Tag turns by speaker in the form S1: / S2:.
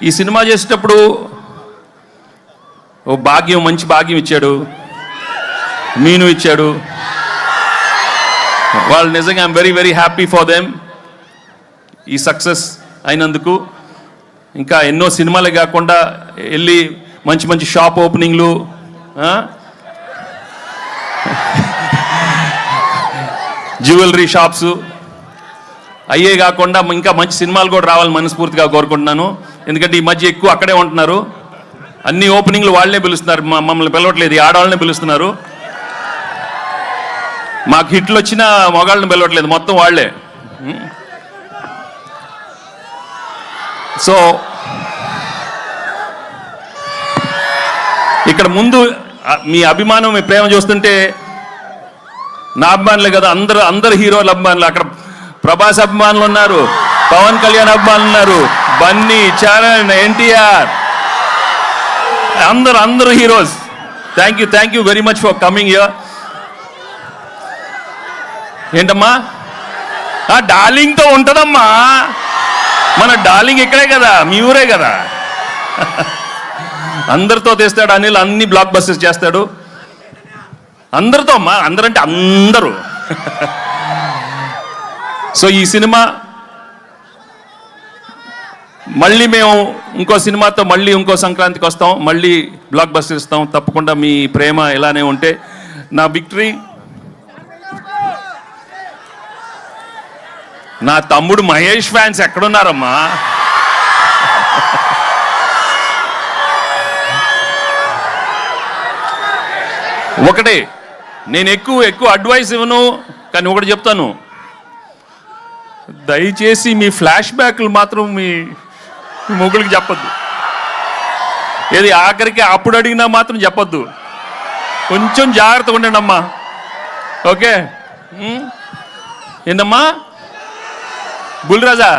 S1: ఈ సినిమా చేసేటప్పుడు ఓ భాగ్యం, మంచి భాగ్యం ఇచ్చాడు, మీను ఇచ్చాడు. వాళ్ళు నిజంగా I'm very very happy for them ఈ సక్సెస్ అయినందుకు. ఇంకా ఎన్నో సినిమాలే కాకుండా వెళ్ళి మంచి మంచి షాప్ ఓపెనింగ్లు, జ్యువెలరీ షాప్స్ అయ్యే కాకుండా ఇంకా మంచి సినిమాలు కూడా రావాలని మనస్ఫూర్తిగా కోరుకుంటున్నాను. ఎందుకంటే ఈ మధ్య ఎక్కువ అక్కడే ఉంటున్నారు, అన్ని ఓపెనింగ్లు వాళ్ళనే పిలుస్తున్నారు, మమ్మల్ని పిలవట్లేదు, ఈ ఆడవాళ్ళనే పిలుస్తున్నారు. మాకు హిట్లు వచ్చినా మగాళ్ళని పిలవట్లేదు, మొత్తం వాళ్ళే. సో ఇక్కడ ముందు మీ అభిమానం, మీ ప్రేమ చూస్తుంటే నా అభిమానులే కదా, అందరు హీరోల అభిమానులు. అక్కడ ప్రభాస్ అభిమానులు ఉన్నారు, పవన్ కళ్యాణ్ అభిమానులు ఉన్నారు, బన్నీ, చరణ్, ఎన్టీఆర్, అందరు heroes. Thank you very much for coming here. ఏంటమ్మా డార్లింగ్తో ఉంటుందమ్మా, మన డార్లింగ్ ఇక్కడే కదా, మీ ఊరే కదా. అందరితో తెస్తాడు అనిల్, అన్ని బ్లాక్ బస్టర్స్ చేస్తాడు అందరితో అమ్మా, అందరంటే అందరూ. సో ఈ సినిమా మళ్ళీ మేము ఇంకో సినిమాతో మళ్ళీ ఇంకో సంక్రాంతికి వస్తాం, మళ్ళీ బ్లాక్ బస్టర్ ఇస్తాం. తప్పకుండా మీ ప్రేమ ఇలానే ఉంటే నా విక్టరీ. నా తమ్ముడు మహేష్ ఫ్యాన్స్ ఎక్కడున్నారమ్మా? ఒకటే, నేను ఎక్కువ అడ్వైస్ ఇవ్వను, కానీ ఒకటి చెప్తాను, దయచేసి మీ ఫ్లాష్ బ్యాక్లు మాత్రం మీ మొగుడికి చెప్పొద్దు. ఏది ఆఖరికి అప్పుడు అడిగినా మాత్రం చెప్పొద్దు, కొంచెం జాగ్రత్తగా ఉండండి అమ్మా. ఓకే ఏంటమ్మా బుల్రాజా?